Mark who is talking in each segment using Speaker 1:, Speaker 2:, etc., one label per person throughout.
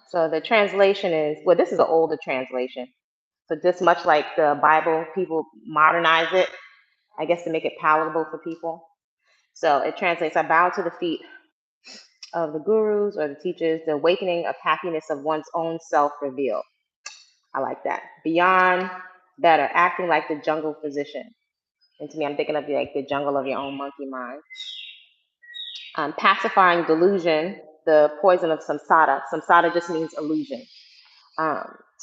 Speaker 1: So the translation is, well, this is an older translation. So just much like the Bible, people modernize it, I guess, to make it palatable for people. So it translates, I bow to the feet of the gurus or the teachers, the awakening of happiness of one's own self revealed. I like that. Beyond better, acting like the jungle physician. And to me, I'm thinking of like the jungle of your own monkey mind. Pacifying delusion, the poison of samsara. Samsara just means illusion.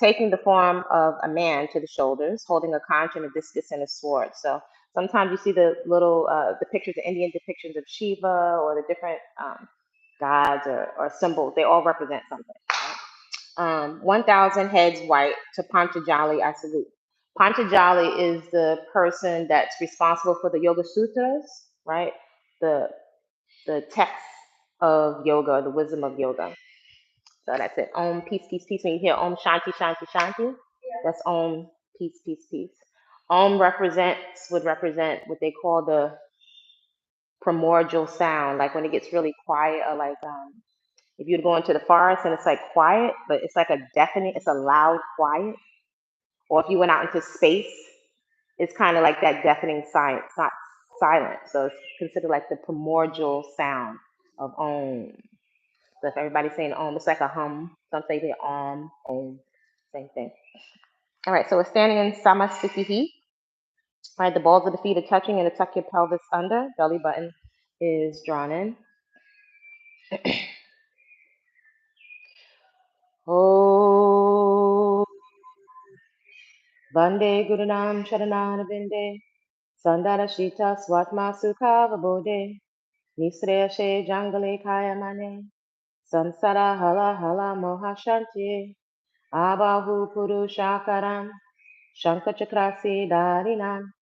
Speaker 1: Taking the form of a man to the shoulders, holding a conch and a discus and a sword. So sometimes you see the little the pictures, the Indian depictions of Shiva or the different gods or symbols. They all represent something. Right? 1,000 heads white to Panchajali, I salute. Panchajali is the person that's responsible for the Yoga Sutras, right? The text of yoga, the wisdom of yoga. So that's it. Om, peace, peace, peace. When you hear Om, Shanti, Shanti, Shanti, that's Om, peace, peace, peace. Om would represent what they call the primordial sound, like when it gets really quiet, or like if you'd go into the forest and it's like quiet, but it's like a deafening, it's a loud quiet. Or if you went out into space, it's kind of like that deafening silence, not silent. So it's considered like the primordial sound of Om. So if everybody's saying Om, it's like a hum. Some say they Om, same thing. All right, so we're standing in Samasthiti. Right, the balls of the feet are touching and to tuck your pelvis under. Belly button is drawn in. Oh, Vande Gurunam Sharanana Binde, Sandara Shita Swatma Sukha Vabode, Nisreya She Jangale Kaya Mane, Sansara Hala Hala Moha Shanti, Abahu Purushakaram, Shankachakrasi Darinam,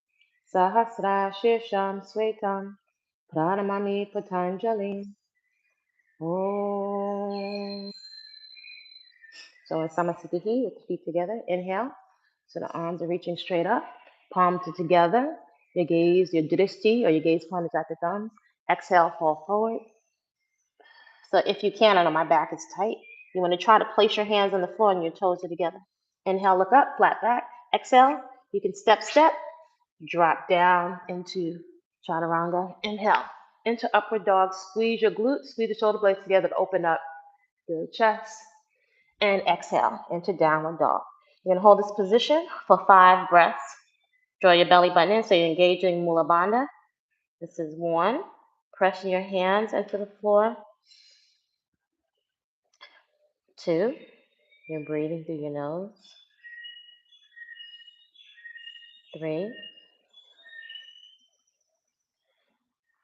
Speaker 1: Sahasra Shisham Swetam, Pranamami Patanjali. Om. So in Samasthiti with the feet together, inhale. So the arms are reaching straight up, palms are together. Your gaze, your drishti, or your gaze point is at the thumbs. Exhale, fall forward. So if you can, I know my back is tight. You want to try to place your hands on the floor and your toes are together. Inhale, look up, flat back. Exhale, you can step, drop down into chaturanga. Inhale, into upward dog. Squeeze your glutes, squeeze the shoulder blades together to open up the chest. And exhale into downward dog. You're gonna hold this position for 5 breaths. Draw your belly button in so you're engaging Mula Bandha. This is 1. Pressing your hands into the floor. 2. You're breathing through your nose. 3.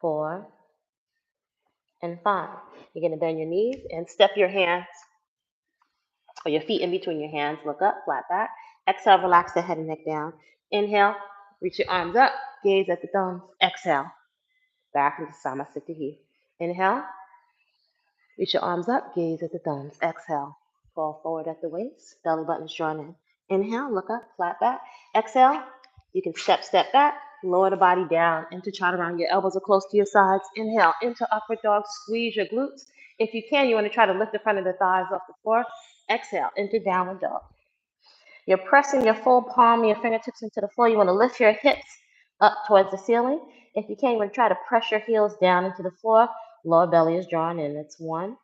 Speaker 1: 4. And 5. You're gonna bend your knees and step your hands or your feet in between your hands. Look up, flat back. Exhale, relax the head and neck down. Inhale, reach your arms up, gaze at the thumbs. Exhale, back into Samasthiti. Inhale, reach your arms up, gaze at the thumbs. Exhale, fall forward at the waist, belly button is drawn in. Inhale, look up, flat back. Exhale, you can step back, lower the body down into chaturanga. Your elbows are close to your sides. Inhale, into upward dog, squeeze your glutes. If you can, you want to try to lift the front of the thighs off the floor. Exhale, into downward dog. You're pressing your full palm and your fingertips into the floor. You want to lift your hips up towards the ceiling. If you can, you want to try to press your heels down into the floor. Lower belly is drawn in. That's 1.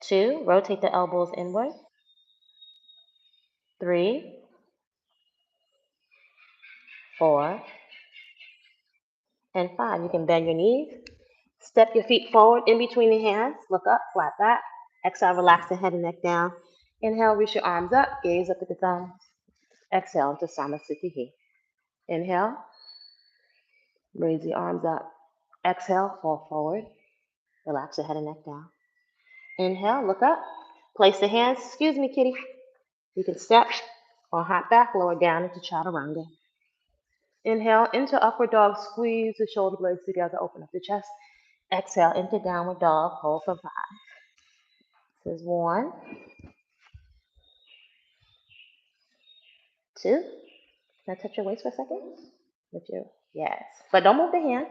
Speaker 1: 2, rotate the elbows inward. 3, 4, and 5. You can bend your knees. Step your feet forward in between your hands. Look up, flat back. Exhale, relax the head and neck down. Inhale, reach your arms up, gaze up at the thumbs. Exhale into Samasthiti. Inhale, raise the arms up. Exhale, fall forward. Relax the head and neck down. Inhale, look up. Place the hands, excuse me, kitty. You can step or hop back, lower down into chaturanga. Inhale into upward dog, squeeze the shoulder blades together, open up the chest. Exhale into downward dog, hold for 5. This is 1, 2. Can I touch your waist for a second? Yes, but don't move the hands.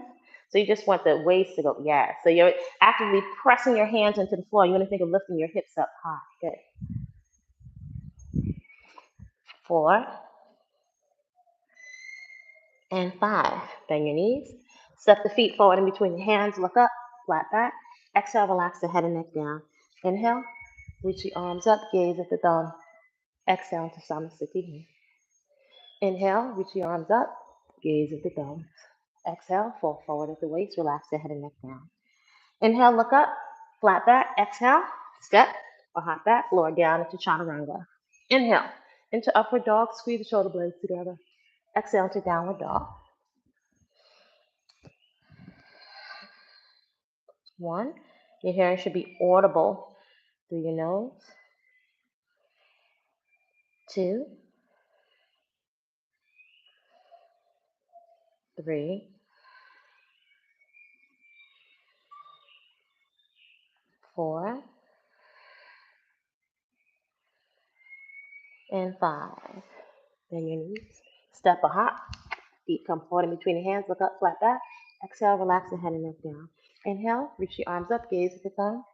Speaker 1: So you just want the waist to go, yeah. So you're actively pressing your hands into the floor. You want to think of lifting your hips up high. Good. 4 and 5. Bend your knees. Step the feet forward in between your hands. Look up, flat back. Exhale, relax the head and neck down. Inhale, reach the arms up, gaze at the thumb. Exhale to Samasthiti. Inhale, reach your arms up, gaze at the thumb. Exhale, fall forward at the waist, relax the head and neck down. Inhale, look up, flat back. Exhale, step or hop back, lower down into chaturanga. Inhale, into upward dog, squeeze the shoulder blades together. Exhale to downward dog. 1, your hearing should be audible through your nose. 2, 3, 4, and 5. Bend your knees. Step or hop. Feet come forward in between the hands. Look up, flat back. Exhale, relax the head and neck down. Inhale, reach your arms up, gaze at the thumb.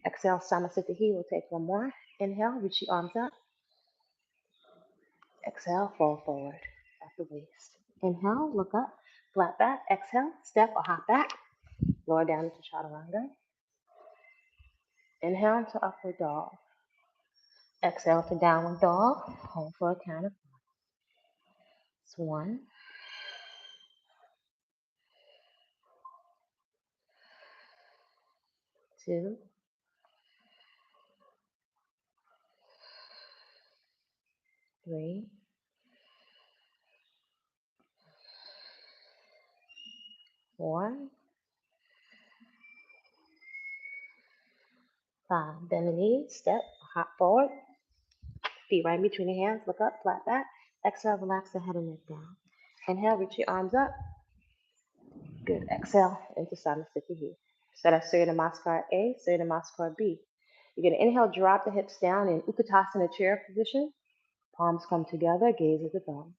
Speaker 1: Exhale, Samasthiti. We'll take one more. Inhale, reach your arms up. Exhale, fall forward at the waist. Inhale, look up, flat back. Exhale, step or hop back. Lower down into chaturanga. Inhale to upward dog. Exhale to downward dog. Hold for a count of 5. It's 1, 2, 3, 4, 5. Bend the knees, step, hop forward. Feet right in between your hands. Look up, flat back. Exhale, relax the head and neck down. Inhale, reach your arms up. Good. Exhale into Samasthiti. So that's Surya Namaskar A, Surya Namaskar B. You're going to inhale, drop the hips down in Utkatasana chair position. Palms come together, gaze at the thumbs.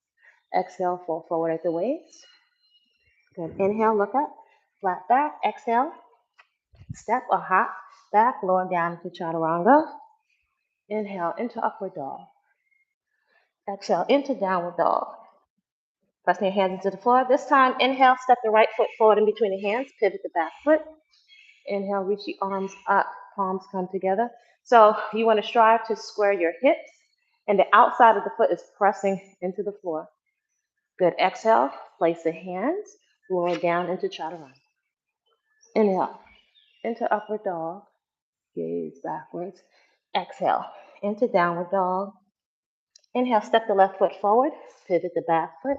Speaker 1: Exhale, fall forward at the waist. Good. Inhale, look up, flat back. Exhale, step or hop back, lower down into chaturanga. Inhale into upward dog. Exhale into downward dog. Pressing your hands into the floor. This time, inhale, step the right foot forward in between the hands, pivot the back foot. Inhale, reach the arms up, palms come together. So you want to strive to square your hips, and the outside of the foot is pressing into the floor. Good. Exhale, place the hands, lower down into chaturanga. Inhale, into upward dog, gaze backwards. Exhale, into downward dog. Inhale, step the left foot forward, pivot the back foot.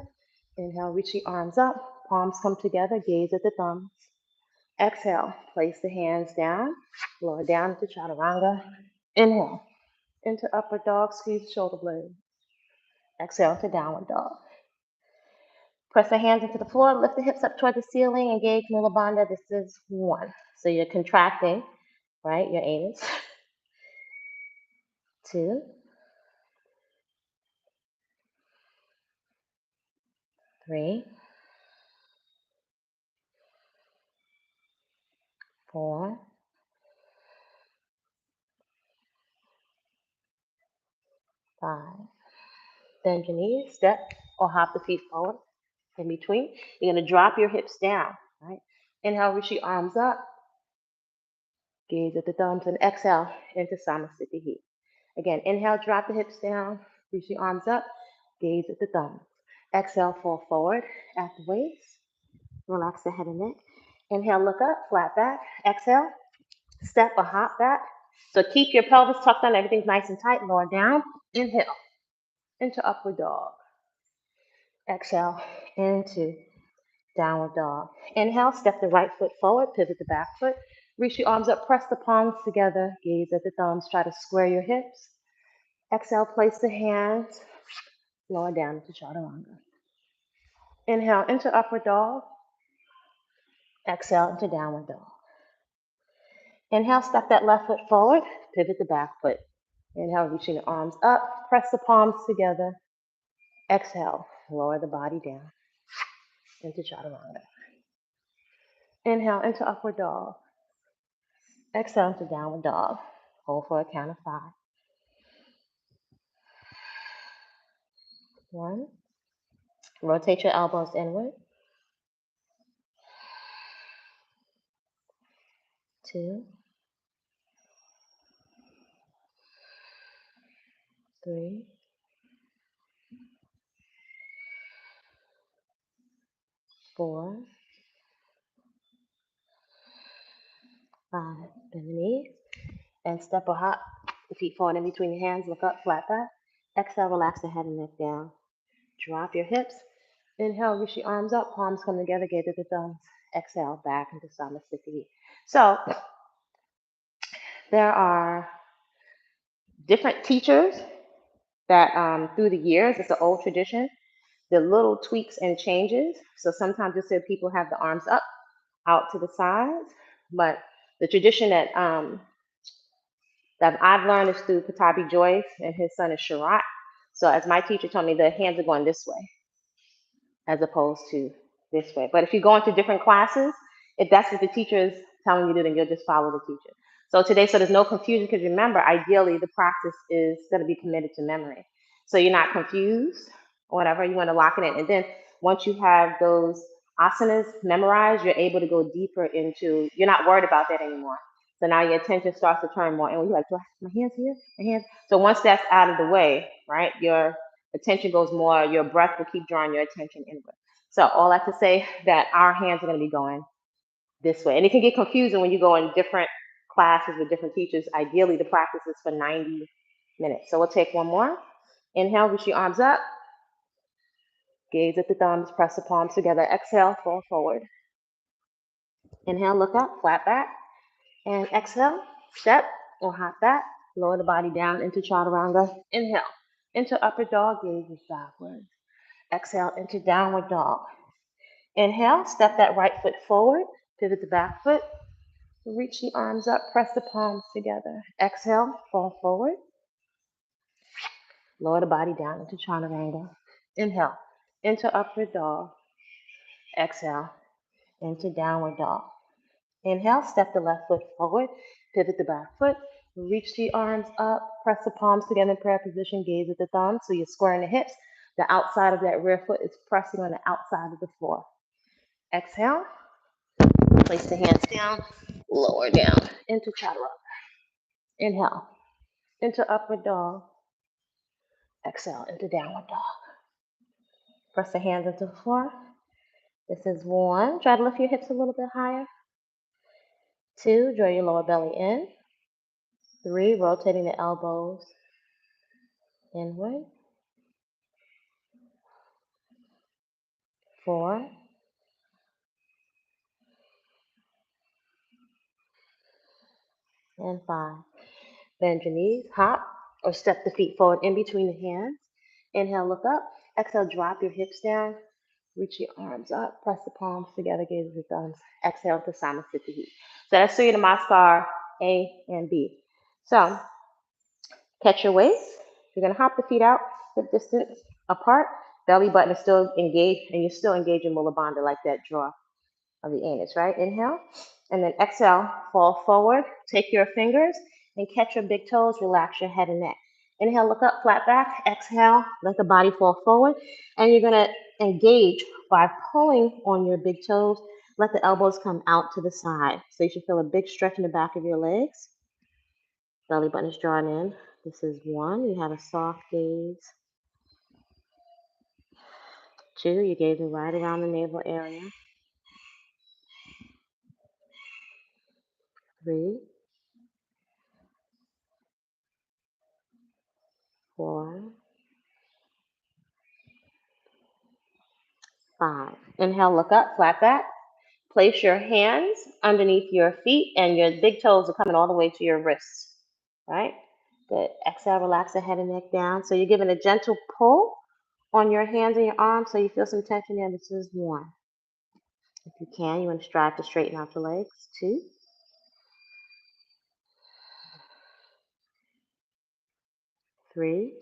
Speaker 1: Inhale, reach the arms up, palms come together, gaze at the thumbs. Exhale, place the hands down, lower down into chaturanga. Inhale, into upward dog, squeeze the shoulder blades. Exhale to downward dog. Press the hands into the floor, lift the hips up toward the ceiling, engage Mula Bandha. This is 1. So you're contracting, right, your anus. 2, 3, 4, 5. Bend your knees, step or hop the feet forward. In between, you're going to drop your hips down, right? Inhale, reach your arms up. Gaze at the thumbs and exhale into Samasthiti. Again, inhale, drop the hips down, reach the arms up, gaze at the thumbs. Exhale, fall forward at the waist. Relax the head and neck. Inhale, look up, flat back. Exhale, step or hop back. So keep your pelvis tucked in, everything's nice and tight. Lower down. Inhale, into upward dog. Exhale, into downward dog. Inhale, step the right foot forward, pivot the back foot. Reach your arms up, press the palms together, gaze at the thumbs, try to square your hips. Exhale, place the hands, lower down into chaturanga. Inhale into upward dog. Exhale into downward dog. Inhale, step that left foot forward, pivot the back foot. Inhale, reaching the arms up, press the palms together. Exhale, lower the body down into chaturanga. Inhale into upward dog. Exhale into downward dog. Hold for a count of 5. 1. Rotate your elbows inward. 2, 3, 4, 5. Bend the knees and step or hop. The feet forward in between your hands. Look up, flat back. Exhale, relax the head and neck down. Drop your hips. Inhale, reach your arms up. Palms come together, gaze at the thumbs. Exhale, back into Samasthiti. So there are different teachers that through the years, it's an old tradition, the little tweaks and changes. So sometimes you'll see people have the arms up, out to the sides, but the tradition that I've learned is through Patabi Joyce and his son is Sharat. So as my teacher told me, the hands are going this way as opposed to this way. But if you go into different classes, if that's what the teacher is telling you to do, then you'll just follow the teacher. So today, so there's no confusion, because remember, ideally, the practice is going to be committed to memory. So you're not confused or whatever, you want to lock it in. And then once you have those asanas memorized, you're able to go deeper into, you're not worried about that anymore. So now your attention starts to turn more, and you're like, do I have my hands here? My hands. So once that's out of the way, right, your attention goes more, your breath will keep drawing your attention inward. So all I have to say that our hands are going to be going this way. And it can get confusing when you go in different classes with different teachers. Ideally, the practice is for 90 minutes. So we'll take one more. Inhale, reach your arms up. Gaze at the thumbs, press the palms together. Exhale, fall forward. Inhale, look up, flat back. And exhale, step or hop back. Lower the body down into chaturanga. Inhale, into upward dog, gaze backwards. Exhale into downward dog. Inhale, step that right foot forward, pivot the back foot, reach the arms up, press the palms together. Exhale, fall forward. Lower the body down into chaturanga. Inhale, into upward dog. Exhale, into downward dog. Inhale, step the left foot forward, pivot the back foot, reach the arms up, press the palms together in prayer position, gaze at the thumbs, so you're squaring the hips. The outside of that rear foot is pressing on the outside of the floor. Exhale, place the hands down, lower down into chaturanga. Inhale, into upward dog. Exhale, into downward dog. Press the hands into the floor. This is 1. Try to lift your hips a little bit higher. 2, draw your lower belly in. 3, rotating the elbows inward. 4, and 5. Bend your knees, hop, or step the feet forward in between the hands. Inhale, look up. Exhale, drop your hips down. Reach your arms up. Press the palms together, gaze at the thumbs. Exhale to Samasthiti. So that's Surya Namaskar A and B. So catch your waist. You're going to hop the feet out, hip distance apart. Belly button is still engaged, and you're still engaging Mula Bandha, like that draw of the anus, right? Inhale. And then exhale, fall forward. Take your fingers and catch your big toes. Relax your head and neck. Inhale, look up, flat back. Exhale, let the body fall forward. And you're going to engage by pulling on your big toes. Let the elbows come out to the side. So you should feel a big stretch in the back of your legs. Belly button is drawn in. This is 1. You have a soft gaze. 2, you're gazing right around the navel area. 3, 4, 5. Inhale, look up, flat back. Place your hands underneath your feet, and your big toes are coming all the way to your wrists, right? Good. Exhale, relax the head and neck down. So you're giving a gentle pull on your hands and your arms, so you feel some tension there. This is 1. If you can, you want to strive to straighten out the legs. 2, 3,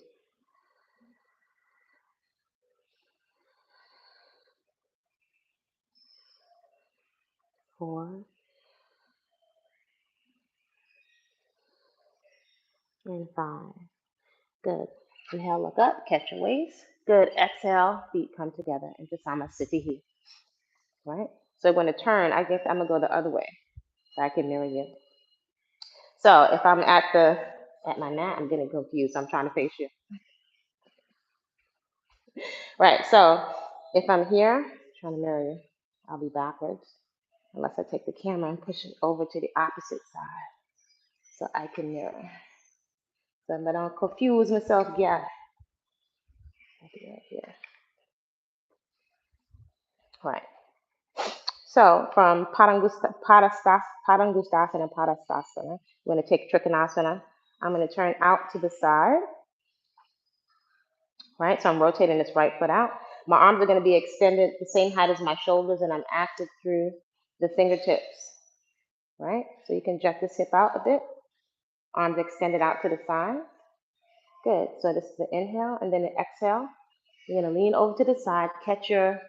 Speaker 1: 4, 4, and 5. Good. Inhale, look up, catch your waist. Good. Exhale, feet come together into Samasthiti. Right? So when to turn, I guess I'm gonna go the other way so I can mirror you. So if I'm at my mat, I'm getting confused. I'm trying to face you. Right. So if I'm here, trying to mirror you, I'll be backwards unless I take the camera and push it over to the opposite side so I can mirror. So I don't confuse myself yet. I'll be right here. Right. So from Padangusthasana and Padastasana, we're going to take Trikonasana. I'm going to turn out to the side. Right, so I'm rotating this right foot out. My arms are going to be extended the same height as my shoulders, and I'm active through the fingertips. Right, so you can jet this hip out a bit. Arms extended out to the side. Good. So this is the inhale, and then the exhale. You're going to lean over to the side, catch your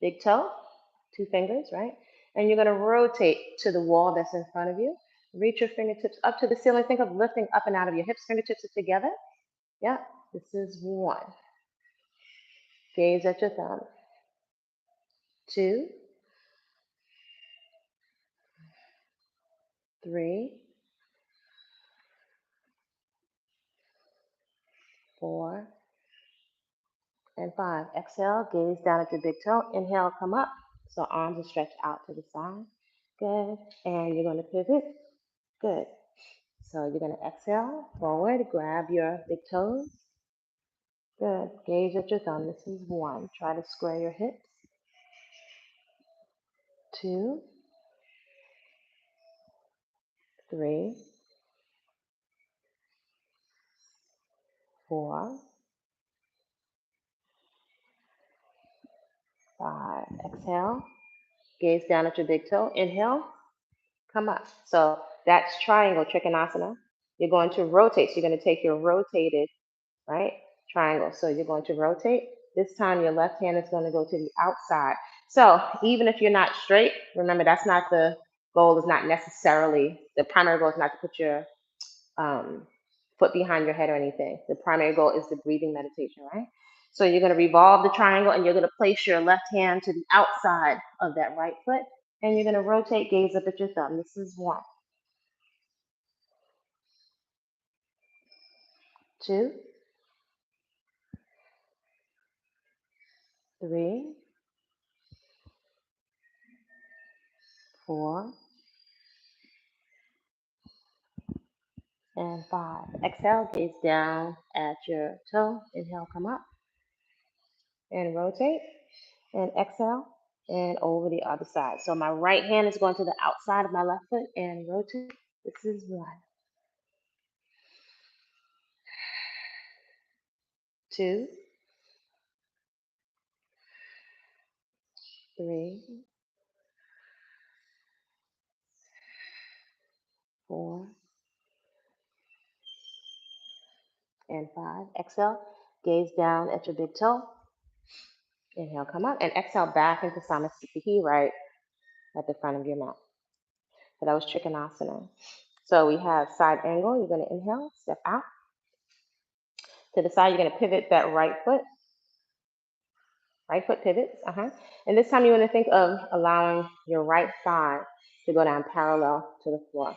Speaker 1: big toe, 2 fingers, right? And you're going to rotate to the wall that's in front of you. Reach your fingertips up to the ceiling. Think of lifting up and out of your hips. Fingertips are together. Yeah, this is 1. Gaze at your thumb. 2, 3, 4, and 5. Exhale, gaze down at your big toe. Inhale, come up. So arms are stretched out to the side. Good. And you're going to pivot. Good. So you're going to exhale, forward, grab your big toes. Good. Gaze at your thumb. This is 1. Try to square your hips. 2, 3, 4, 5. Exhale. Gaze down at your big toe. Inhale. Come up. So that's triangle Trikonasana. You're going to rotate. So you're going to take your rotated, right, triangle. So you're going to rotate. This time your left hand is going to go to the outside. So even if you're not straight, remember that's not the goal, is not necessarily, the primary goal is not to put your foot behind your head or anything. The primary goal is the breathing meditation, right? So you're going to revolve the triangle and you're going to place your left hand to the outside of that right foot. And you're going to rotate, gaze up at your thumb. This is 1, 2, 3, 4, and 5. Exhale, gaze down at your toe. Inhale, come up and rotate. And exhale and over the other side. So my right hand is going to the outside of my left foot and rotate. This is 1, 2, 3, 4, and 5. Exhale, gaze down at your big toe. Inhale, come up, and exhale back into Samasthiti, right at the front of your mat. So that was Trikonasana. So we have side angle. You're going to inhale, step out. To the side, you're going to pivot that right foot. Right foot pivots. And this time you want to think of allowing your right thigh to go down parallel to the floor.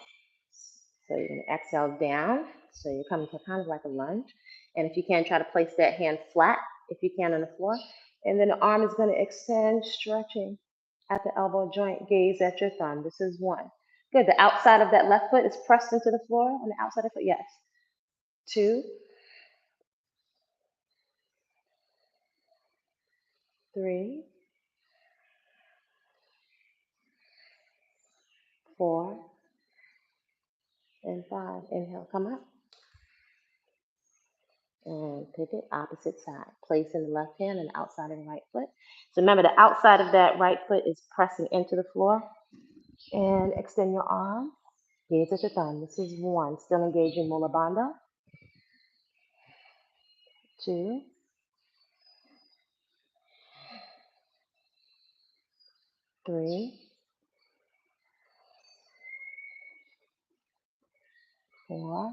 Speaker 1: So you're going to exhale down. So you're coming to kind of like a lunge. And if you can, try to place that hand flat, if you can, on the floor. And then the arm is going to extend, stretching at the elbow joint. Gaze at your thumb. This is 1. Good. The outside of that left foot is pressed into the floor on the outside of the foot. Yes. 2, 3, 4, and 5. Inhale, come up. And pivot opposite side. Placing the left hand and the outside of the right foot. So remember, the outside of that right foot is pressing into the floor. And extend your arm. Gaze at your thumb. This is 1. Still engaging Mula Bandha. 2, 3, 4,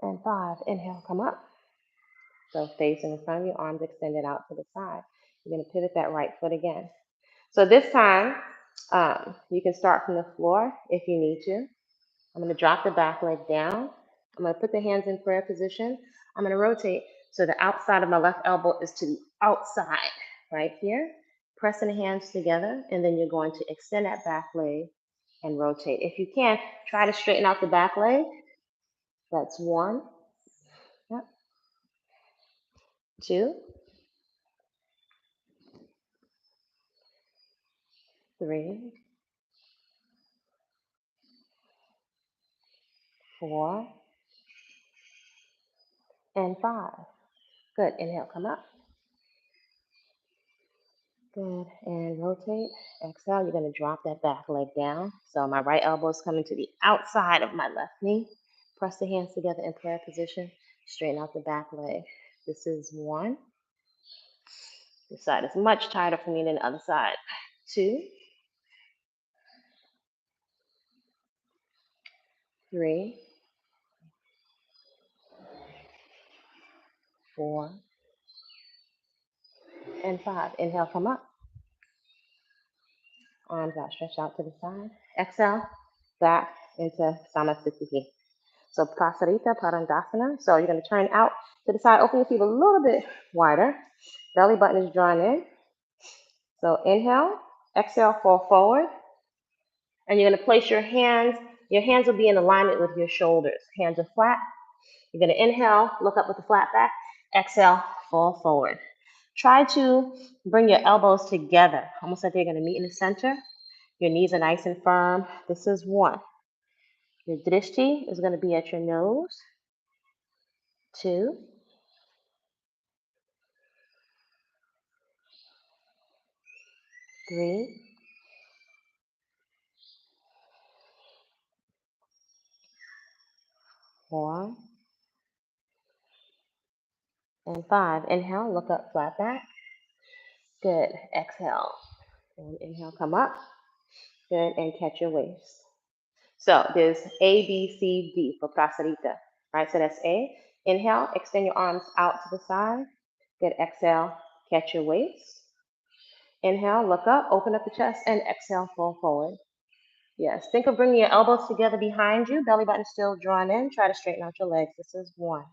Speaker 1: and 5. Inhale, come up. So facing in front of you, arms extended out to the side. You're going to pivot that right foot again. So this time, you can start from the floor if you need to. I'm going to drop the back leg down. I'm going to put the hands in prayer position. I'm going to rotate so the outside of my left elbow is to the outside, right here. Pressing the hands together, and then you're going to extend that back leg and rotate. If you can, try to straighten out the back leg. That's 1, yep, 2, 3, 4, and 5. Good. Inhale, come up. Good. And rotate. Exhale. You're going to drop that back leg down. So my right elbow is coming to the outside of my left knee. Press the hands together in prayer position. Straighten out the back leg. This is 1. This side is much tighter for me than the other side. 2, 3, 4, and 5. Inhale, come up. Arms out, stretch out to the side. Exhale, back into Samasthiti. So Prasarita Parandasana. So you're going to turn out to the side, open your feet a little bit wider. Belly button is drawn in. So inhale, exhale, fall forward. And you're going to place your hands will be in alignment with your shoulders. Hands are flat. You're going to inhale, look up with the flat back. Exhale, fall forward. Try to bring your elbows together, almost like they're going to meet in the center. Your knees are nice and firm. This is 1. Your drishti is going to be at your nose. 2, 3, 4, and 5. Inhale, look up, flat back. Good. Exhale. And inhale, come up. Good. And catch your waist. So there's A, B, C, D for Prasarita. Right? So that's A. Inhale, extend your arms out to the side. Good. Exhale, catch your waist. Inhale, look up, open up the chest, and exhale, fall forward. Yes. Think of bringing your elbows together behind you. Belly button still drawn in. Try to straighten out your legs. This is 1.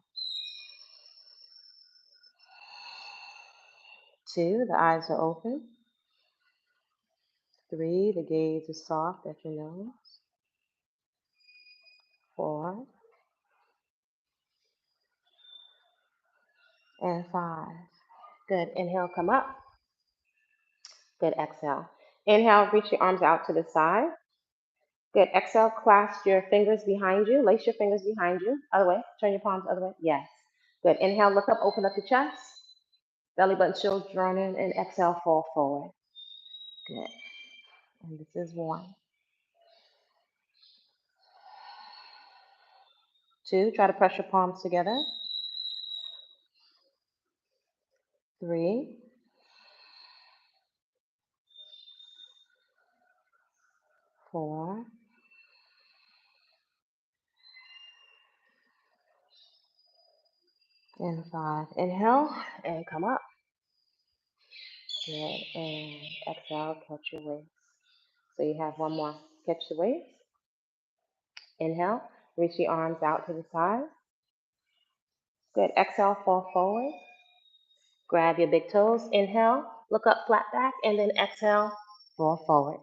Speaker 1: 2, the eyes are open. 3, the gaze is soft at your nose. 4, and 5. Good. Inhale, come up. Good. Exhale. Inhale, reach your arms out to the side. Good. Exhale, clasp your fingers behind you. Lace your fingers behind you. Other way. Turn your palms the other way. Yes. Good. Inhale, look up, open up the chest. Belly button still drawn in, and exhale, fall forward. Good. And this is 1. 2, try to press your palms together. 3, 4, and 5. Inhale, and come up. Good. And exhale, catch your waist. So you have 1 more. Catch the waist. Inhale, reach your arms out to the side. Good. Exhale, fall forward. Grab your big toes. Inhale, look up, flat back, and then exhale, fall forward.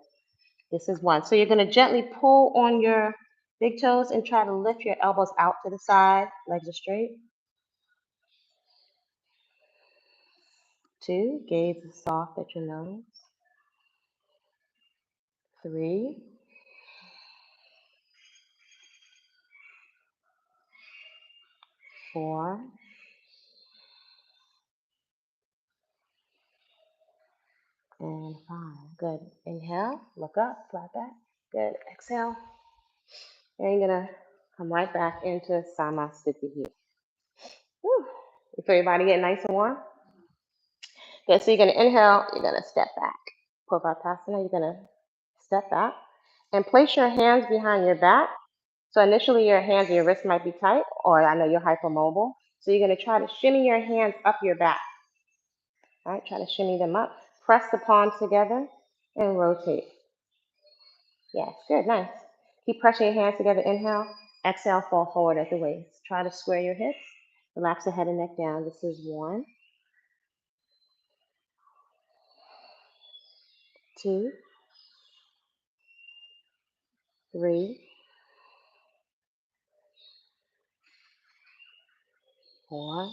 Speaker 1: This is 1. So you're going to gently pull on your big toes and try to lift your elbows out to the side. Legs are straight. 2, gaze is soft at your nose. 3, 4, and 5. Good. Inhale, look up, flat back. Good. Exhale. And you're going to come right back into Samasthiti here. Woo. You feel your body get nice and warm? Good. So you're going to inhale, you're going to step back. Purvatasana, you're going to step back and place your hands behind your back. So initially your hands and your wrists might be tight, or I know you're hypermobile. So you're going to try to shimmy your hands up your back. All right, try to shimmy them up. Press the palms together and rotate. Yes, good, nice. Keep pressing your hands together. Inhale, exhale, fall forward at the waist. Try to square your hips. Relax the head and neck down. This is 1, 2, 3, 4,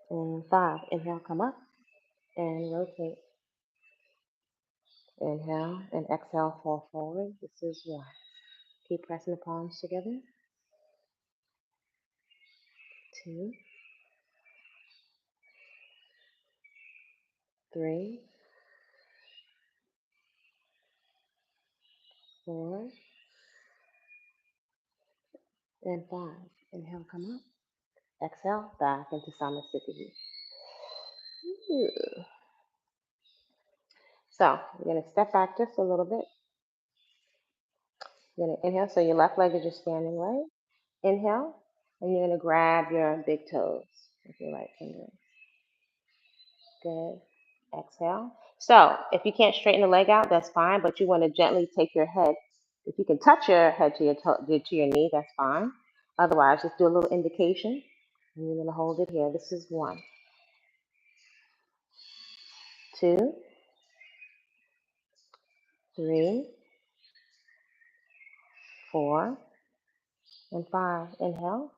Speaker 1: and 5. Inhale, come up and rotate. Inhale and exhale, fall forward. This is 1. Keep pressing the palms together. 2, 3, 4, and 5. Inhale, come up. Exhale, back into Samasthiti. So you're going to step back just a little bit. You're going to inhale, so your left leg is your standing leg. Inhale, and you're going to grab your big toes with your right finger. Good. Exhale. So if you can't straighten the leg out, that's fine, but you want to gently take your head. If you can touch your head to your knee, that's fine. Otherwise, just do a little indication. And you're going to hold it here. This is 1, 2, 3, 4, and 5. Inhale.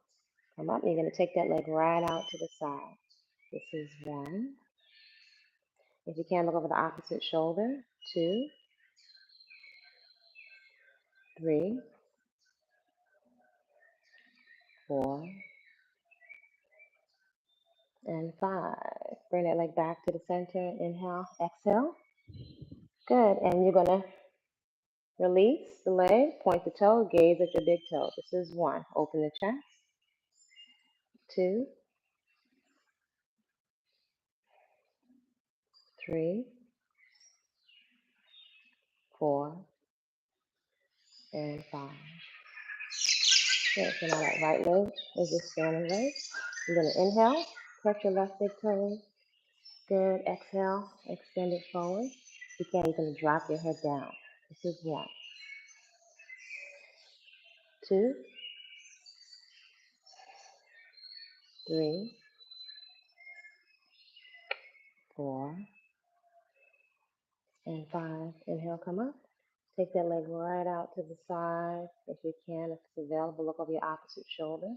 Speaker 1: Come up. You're going to take that leg right out to the side. This is 1. If you can, look over the opposite shoulder. 2, 3, 4, and 5. Bring that leg back to the center. Inhale, exhale. Good. And you're going to release the leg, point the toe, gaze at your big toe. This is 1. Open the chest. 2, 3, 4, and 5. Good. So now that right leg is your standing leg. You're going to inhale, touch your left big toe. Good. Exhale, extend it forward. You can, you're going to drop your head down. This is 1, 2, 3, 4, and 5. Inhale, come up. Take that leg right out to the side if you can. If it's available, look over your opposite shoulder.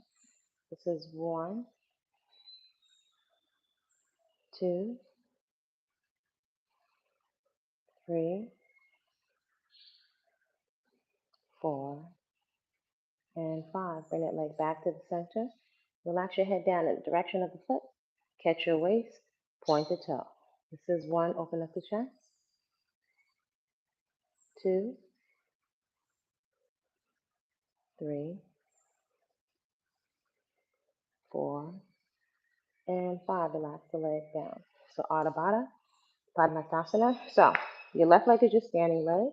Speaker 1: This is 1, 2, 3, 4, and 5. Bring that leg back to the center. Relax your head down in the direction of the foot. Catch your waist. Point the toe. This is 1. Open up the chest. 2, 3, 4, and 5. Relax the leg down. So Ardha Baddha, Padmasana. So your left leg is your standing leg.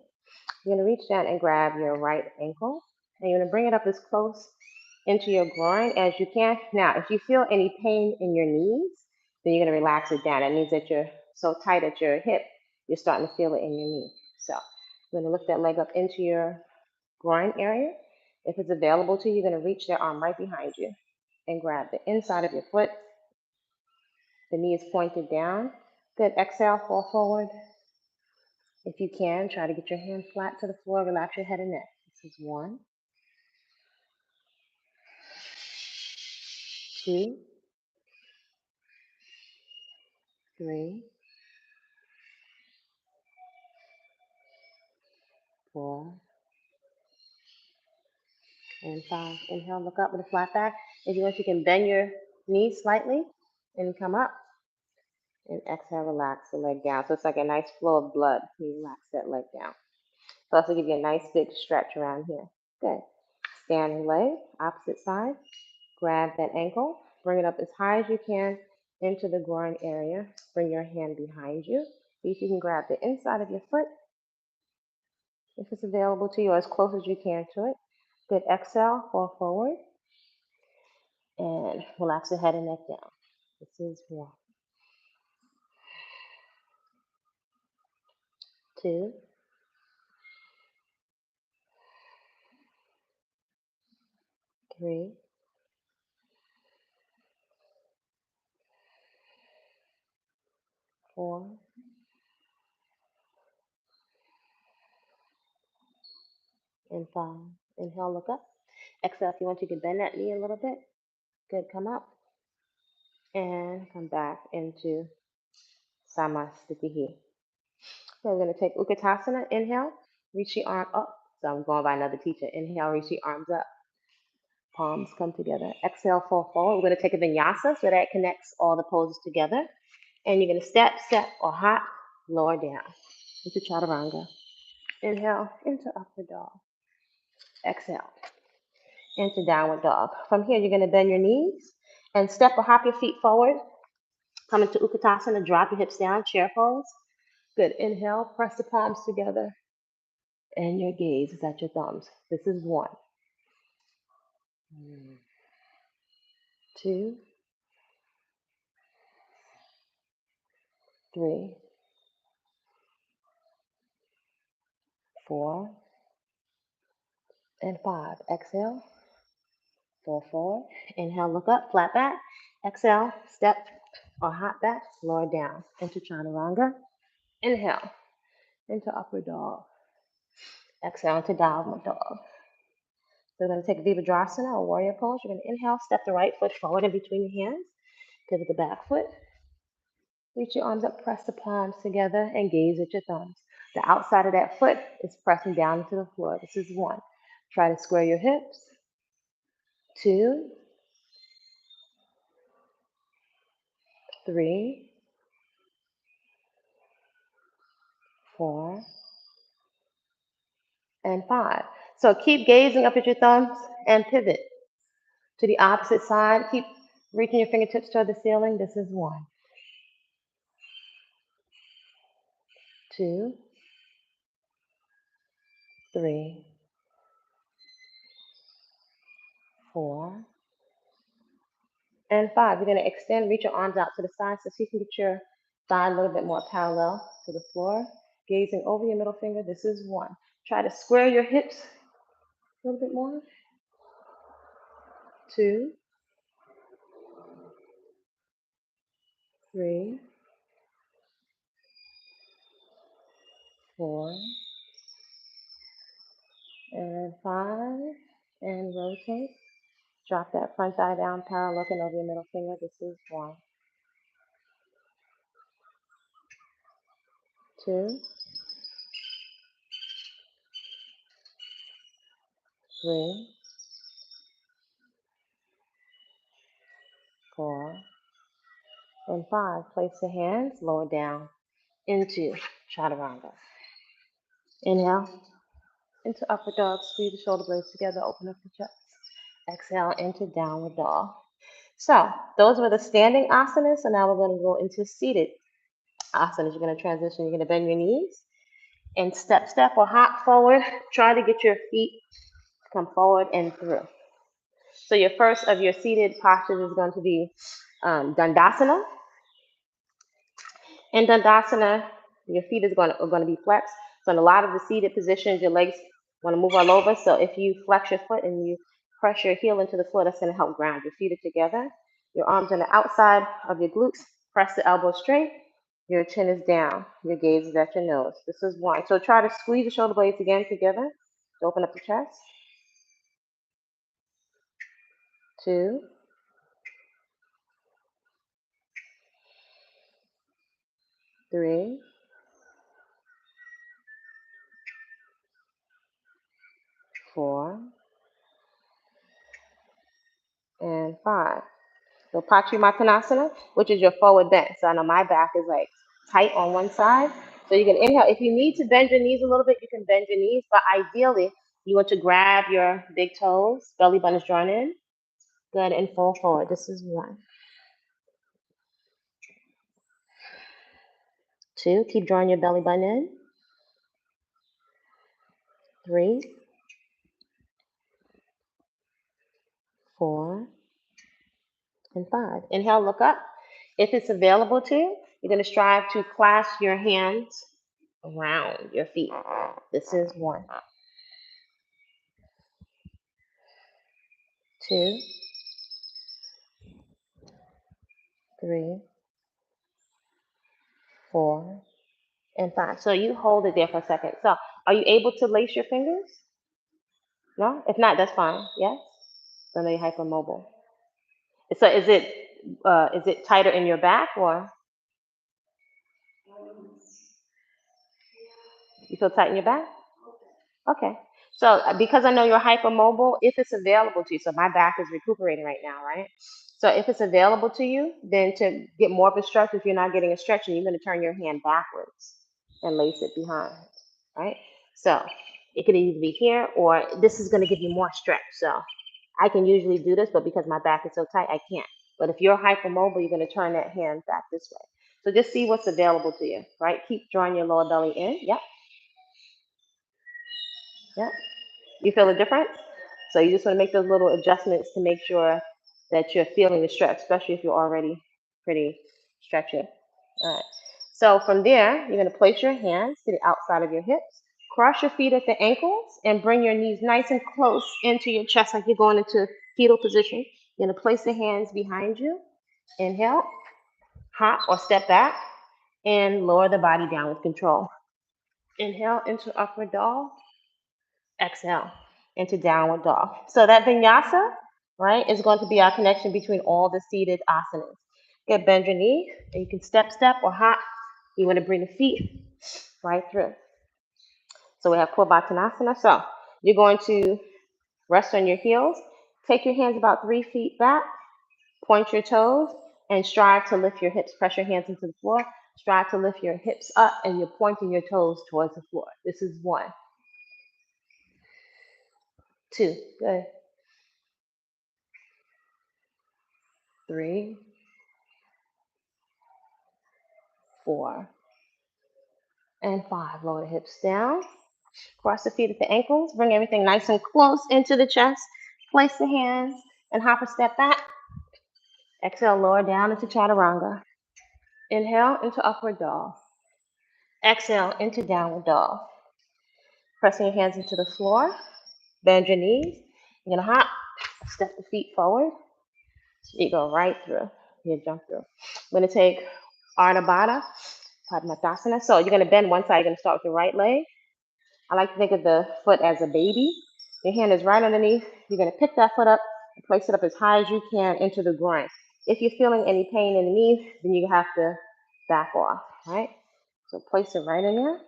Speaker 1: You're going to reach down and grab your right ankle, and you're going to bring it up as close into your groin as you can. Now, if you feel any pain in your knees, then you're going to relax it down. That means that you're so tight at your hip, you're starting to feel it in your knee. So you're going to lift that leg up into your groin area. If it's available to you, you're going to reach that arm right behind you and grab the inside of your foot. The knee is pointed down. Good. Exhale, fall forward. If you can, try to get your hand flat to the floor. Relax your head and neck. This is 1, 2, 3, 4, and 5. Inhale, look up with a flat back. If you want, you can bend your knees slightly and come up. And exhale, relax the leg down. So it's like a nice flow of blood. You relax that leg down. So also give you a nice big stretch around here. Good. Standing leg, opposite side. Grab that ankle. Bring it up as high as you can into the groin area. Bring your hand behind you. See if you can grab the inside of your foot if it's available to you, as close as you can to it. Good. Exhale, fall forward, and relax the head and neck down. This is 1, 2, 3, 4, and 5. Inhale, look up. Exhale, if you want, you can bend that knee a little bit. Good. Come up and come back into Samasthiti. So we're going to take Utkatasana. Inhale, reach the arm up. So I'm going by another teacher. Inhale, reach the arms up. Palms come together. Exhale, fall forward. We're going to take a vinyasa so that connects all the poses together. And you're going to step, or hop, lower down into Chaturanga. Inhale, into upward dog. Exhale, into downward dog. From here, you're going to bend your knees and step or hop your feet forward. Come into Utkatasana, drop your hips down, chair pose. Good. Inhale, press the palms together, and your gaze is at your thumbs. This is 1, 2, 3, 4, and 5. Exhale, fall forward. Inhale, look up, flat back. Exhale, step or hop back, lower down into Chaturanga. Inhale, into upward dog. Exhale, into downward dog. So we're going to take Virabhadrasana or warrior pose. You're going to inhale, step the right foot forward in between your hands. Pivot the back foot. Reach your arms up, press the palms together, and gaze at your thumbs. The outside of that foot is pressing down into the floor. This is 1. Try to square your hips. 2, 3, 4, and 5. So keep gazing up at your thumbs and pivot to the opposite side. Keep reaching your fingertips toward the ceiling. This is 1, 2, 3, 4, and 5. You're going to extend, reach your arms out to the side so you can get your thigh a little bit more parallel to the floor. Gazing over your middle finger. This is 1. Try to square your hips a little bit more. 2, 3, 4, and 5. And rotate. Drop that front thigh down, parallel looking over your middle finger. This is 1, 2, 3, 4, and 5. Place the hands lower down into Chaturanga. Inhale into upward dog. Squeeze the shoulder blades together. Open up the chest. Exhale into downward dog. So those were the standing asanas. So now we're going to go into seated asanas. You're going to transition. You're going to bend your knees and step or hop forward. Try to get your feet to come forward and through. So your first of your seated postures is going to be Dandasana. In Dandasana, your feet are going to be flexed. So in a lot of the seated positions, your legs want to move all over. So if you flex your foot and you press your heel into the floor, that's going to help ground your feet together. Your arms on the outside of your glutes. Press the elbows straight. Your chin is down. Your gaze is at your nose. This is 1. So try to squeeze the shoulder blades again together to open up the chest. 2, 3, 4, and 5. So Paschimottanasana, which is your forward bend. So I know my back is like tight on one side. So you can inhale. If you need to bend your knees a little bit, you can bend your knees. But ideally, you want to grab your big toes, belly button is drawn in. Good, and fall forward. This is 1. 2, keep drawing your belly button in. 3, 4, and 5. Inhale, look up. If it's available to you, you're going to strive to clasp your hands around your feet. This is 1, 2, 3, 4, and 5. So you hold it there for a second. So are you able to lace your fingers? No? If not, that's fine. Yes? So now you're hypermobile. So is it tighter in your back, or you feel tight in your back? Okay. So because I know you're hypermobile, if it's available to you, so my back is recuperating right now, right? So if it's available to you, then to get more of a stretch, if you're not getting a stretch, and you're going to turn your hand backwards and lace it behind, right? So it could either be here, or this is going to give you more stretch. So I can usually do this, but because my back is so tight, I can't. But if you're hypermobile, you're going to turn that hand back this way. So just see what's available to you, right? Keep drawing your lower belly in. Yep, yep. You feel the difference? So you just want to make those little adjustments to make sure that you're feeling the stretch, especially if you're already pretty stretchy. All right. So from there, you're going to place your hands to the outside of your hips, cross your feet at the ankles, and bring your knees nice and close into your chest like you're going into fetal position. You're going to place the hands behind you. Inhale, hop or step back, and lower the body down with control. Inhale into upward dog. Exhale into downward dog. So that vinyasa, right, is going to be our connection between all the seated asanas. You can bend your knee, and you can step, or hop. You want to bring the feet right through. So we have Purvattanasana. So you're going to rest on your heels. Take your hands about 3 feet back. Point your toes and strive to lift your hips. Press your hands into the floor. Strive to lift your hips up, and you're pointing your toes towards the floor. This is 1, 2, good. 3, 4, and 5. Lower the hips down. Cross the feet at the ankles. Bring everything nice and close into the chest. Place the hands and hop a step back. Exhale, lower down into chaturanga. Inhale into upward dog. Exhale into downward dog. Pressing your hands into the floor. Bend your knees. You're going to hop. Step the feet forward. You go right through. You jump through. I'm going to take Ardha Baddha Padmatasana. So you're going to bend one side. You're going to start with the right leg. I like to think of the foot as a baby. Your hand is right underneath. You're going to pick that foot up and place it up as high as you can into the groin. If you're feeling any pain in the knees, then you have to back off, right? So place it right in there.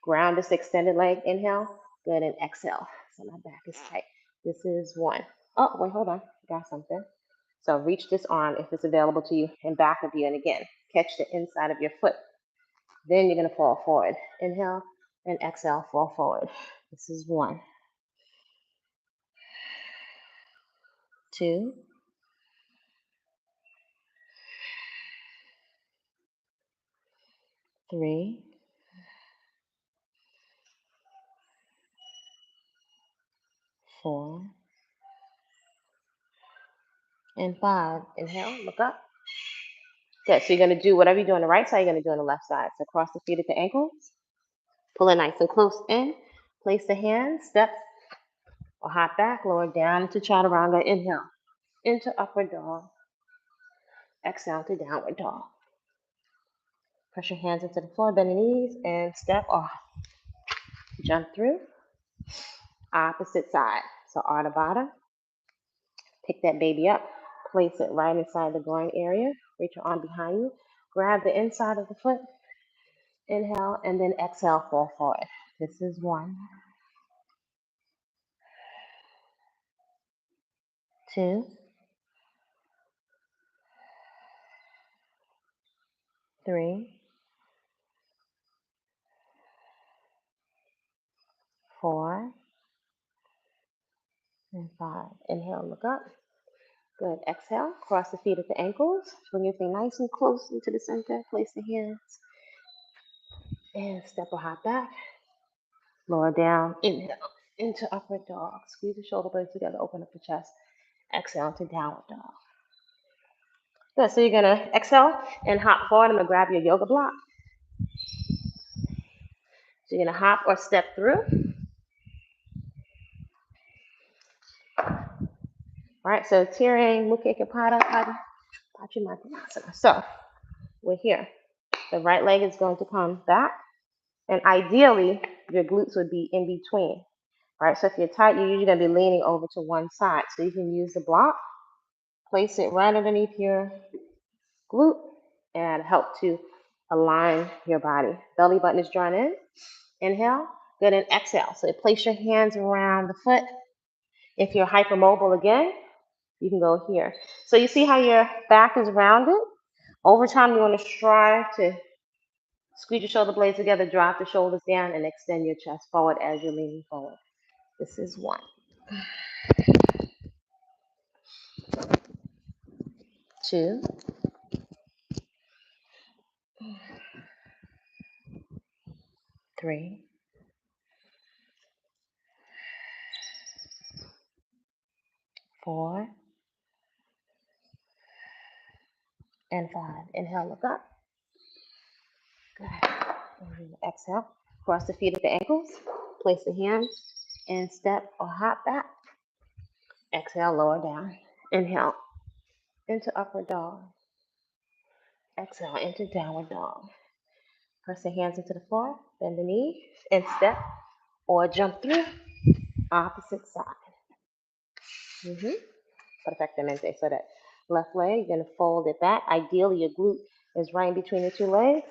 Speaker 1: Ground this extended leg. Inhale. Good. And exhale. So my back is tight. This is 1. Oh, wait, hold on. Got something. So reach this arm if it's available to you in back of you. And again, catch the inside of your foot. Then you're going to fall forward. Inhale and exhale, fall forward. This is 1, 2, 3, 4, and 5. Inhale, look up. Good. So you're going to do whatever you do on the right side, you're going to do on the left side. So cross the feet at the ankles. Pull it nice and close in. Place the hands, step or hop back, lower down into chaturanga. Inhale into upward dog. Exhale to downward dog. Press your hands into the floor, bend the knees, and step off. Jump through. Opposite side. So Ardha Baddha. Pick that baby up. Place it right inside the groin area. Reach your arm behind you. Grab the inside of the foot. Inhale, and then exhale, fall forward. This is 1, 2, 3, 4, and 5. Inhale, look up. Good. Exhale, cross the feet at the ankles. Bring everything nice and close into the center. Place the hands and step or hop back. Lower down, inhale into upward dog. Squeeze the shoulder blades together, open up the chest. Exhale to downward dog. Good, so you're gonna exhale and hop forward. I'm gonna grab your yoga block. So you're gonna hop or step through. All right, so Tirang, Mukhe Kapada, Pachimatanasana. So we're here. The right leg is going to come back, and ideally, your glutes would be in between. All right, so if you're tight, you're usually gonna be leaning over to one side. So you can use the block, place it right underneath your glute, and help to align your body. Belly button is drawn in. Inhale, good, and exhale. So place your hands around the foot. If you're hypermobile again, you can go here. So you see how your back is rounded? Over time, you want to strive to squeeze your shoulder blades together, drop the shoulders down, and extend your chest forward as you're leaning forward. This is 1. 2. 3. 4. And 5. Inhale, look up. Good. Exhale. Cross the feet at the ankles. Place the hands and step or hop back. Exhale, lower down. Inhale into upward dog. Exhale into downward dog. Press the hands into the floor. Bend the knees and step or jump through opposite side. Perfectamente. So that left leg, you're going to fold it back. Ideally, your glute is right in between the two legs.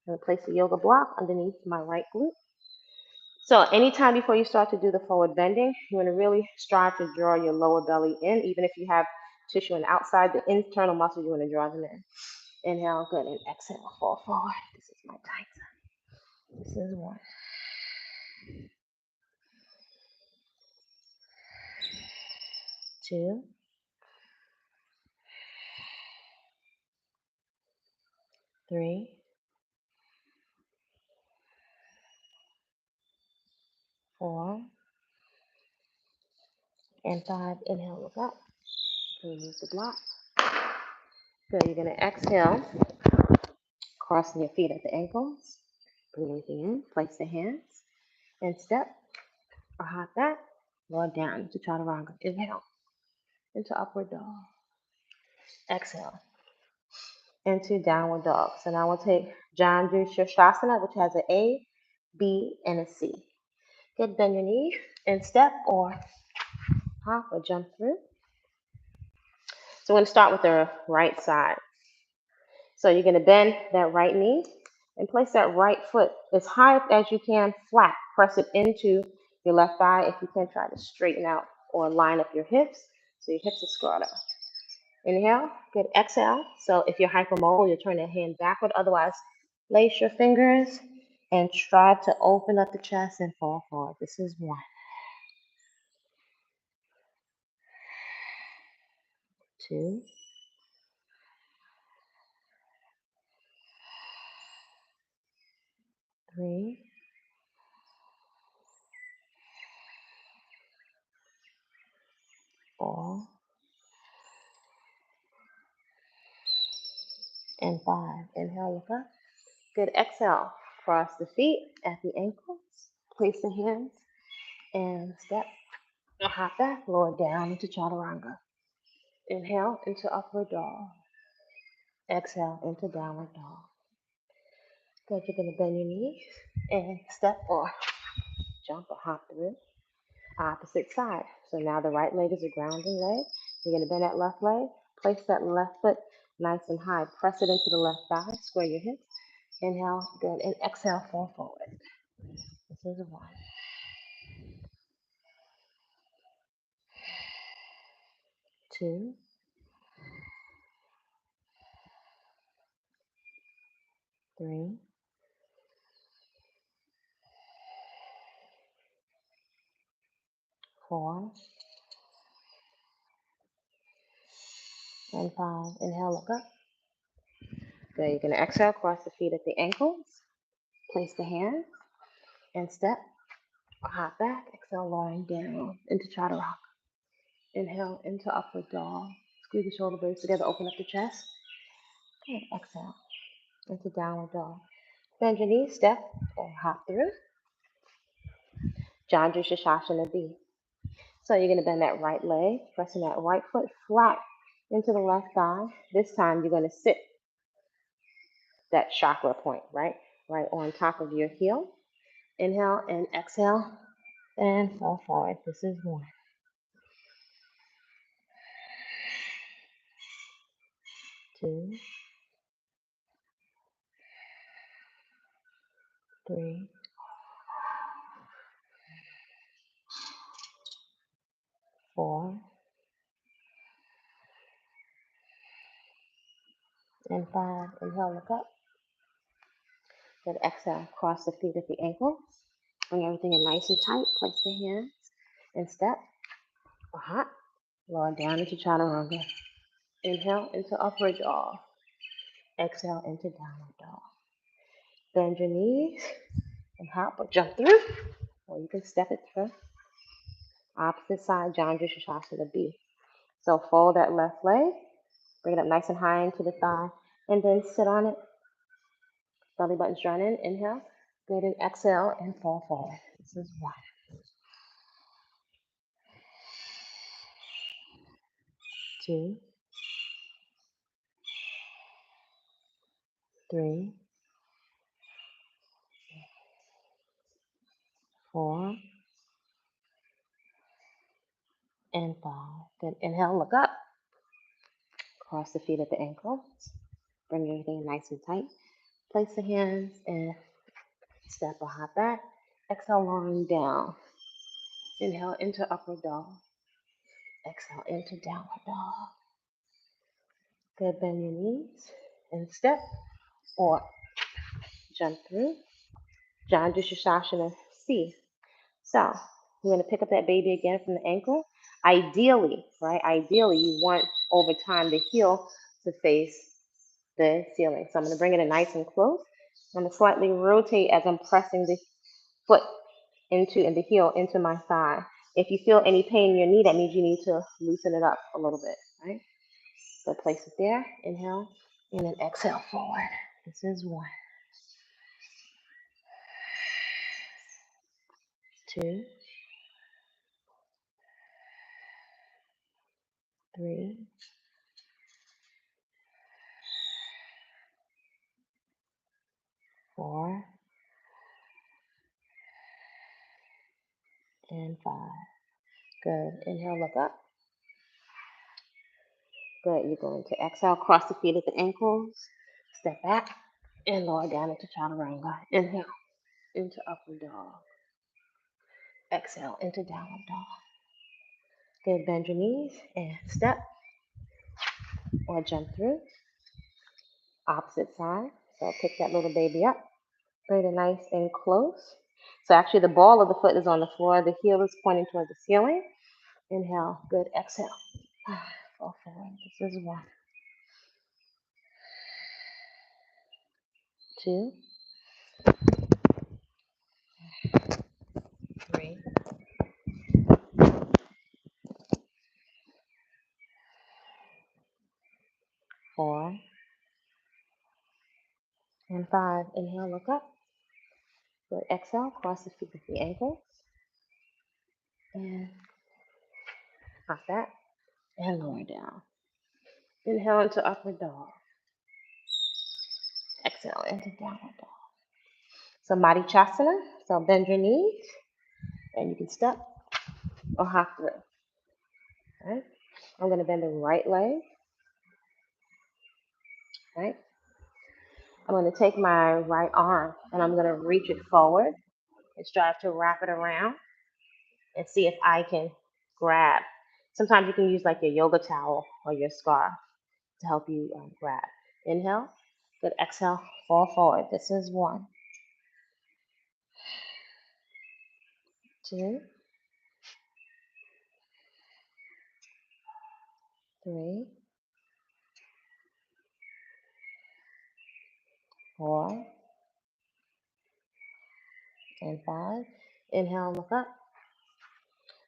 Speaker 1: I'm going to place the yoga block underneath my right glute. So anytime before you start to do the forward bending, you want to really strive to draw your lower belly in. Even if you have tissue on the outside, the internal muscles, you want to draw them in. Inhale, good, and exhale, fall forward. This is my tight side. This is 1. 2. 3. 4. And 5. Inhale, look up. Remove the block. Good, you're going to exhale, crossing your feet at the ankles. Breathing in, place the hands, and step or hop back, lower down into chaturanga. Inhale into upward dog. Exhale into downward dog. So now we'll take Janu Shirshasana, which has an A, B, and a C. Good, bend your knee and step or hop or jump through. So we're going to start with the right side. So you're going to bend that right knee and place that right foot as high as you can flat. Press it into your left thigh. If you can, try to straighten out or line up your hips so your hips are squared up. Inhale, good, exhale. So if you're hypermobile, you'll turn that hand backward. Otherwise, lace your fingers and strive to open up the chest and fall forward. This is 1. 2. 3. 4. And 5. Inhale, look up. Good, exhale. Cross the feet at the ankles. Place the hands and step. Hop back, lower down into chaturanga. Inhale into upward dog. Exhale into downward dog. Good, you're going to bend your knees and step or jump or hop through opposite side. So now the right leg is a grounding leg. You're going to bend that left leg. Place that left foot nice and high. Press it into the left thigh. Square your hips. Inhale, good, and exhale, fall forward. This is 1. 2. 3. 4. And 5. Inhale, look up. Good. You're going to exhale, cross the feet at the ankles. Place the hands and step Hop back. Exhale, lowering down into chaturanga. Inhale into upward dog. Squeeze the shoulder blades together, open up the chest. Good. Exhale into downward dog. Bend your knees, step or hop through. Jandra Shashasana B. So you're going to bend that right leg, pressing that right foot flat into the left thigh. This time you're going to sit that chakra point, right? Right on top of your heel. Inhale and exhale and fall forward. This is 1, 2, 3, 4, and 5. Inhale, look up. Then exhale, cross the feet at the ankles. Bring everything in nice and tight. Place the hands and step or hop. Lower down into chaturanga. Inhale into upward dog. Exhale into downward dog. Bend your knees and hop or jump through. Or you can step it through. Opposite side, Jandra Shashasana B. So fold that left leg. Bring it up nice and high into the thigh. And then sit on it. Belly button's drawn in. Inhale. Good, and exhale and fall forward. This is 1, 2, 3, 4, and 5. Good. Inhale, look up. Cross the feet at the ankles. Bring everything nice and tight. Place the hands and step or hop back. Exhale, lowering down. Inhale into upward dog. Exhale into downward dog. Good. Bend your knees and step or jump through. Jandra Shashasana C. So we're going to pick up that baby again from the ankle. Ideally, right? Ideally, you want over time the heel to face the ceiling. So I'm going to bring it in nice and close. I'm going to slightly rotate as I'm pressing the foot into and the heel into my thigh. If you feel any pain in your knee, that means you need to loosen it up a little bit, right? So place it there. Inhale and then exhale forward. This is 1, 2, 3, 4, and 5. Good. Inhale, look up. Good. You're going to exhale, cross the feet at the ankles, step back, and lower down into chaturanga. Inhale into upward dog. Exhale into downward dog. Good. Bend your knees and step or jump through. Opposite side. So pick that little baby up. Bring it nice and close. So actually the ball of the foot is on the floor. The heel is pointing towards the ceiling. Inhale. Good. Exhale. Fall forward. This is 1, 2, 3, 4, and 5. Inhale, look up. Good. Exhale, cross the feet with the ankles. And hop that. And lower down. Inhale into upward dog. Exhale into downward dog. So Madhyachasana. So bend your knees. And you can step or hop through. All right. I'm going to bend the right leg. Right. I'm going to take my right arm and I'm going to reach it forward and strive to wrap it around and see if I can grab. Sometimes you can use like your yoga towel or your scarf to help you grab. Inhale. Good. Exhale. Fall forward. This is 1, 2, 3, 4, and 5. Inhale, look up.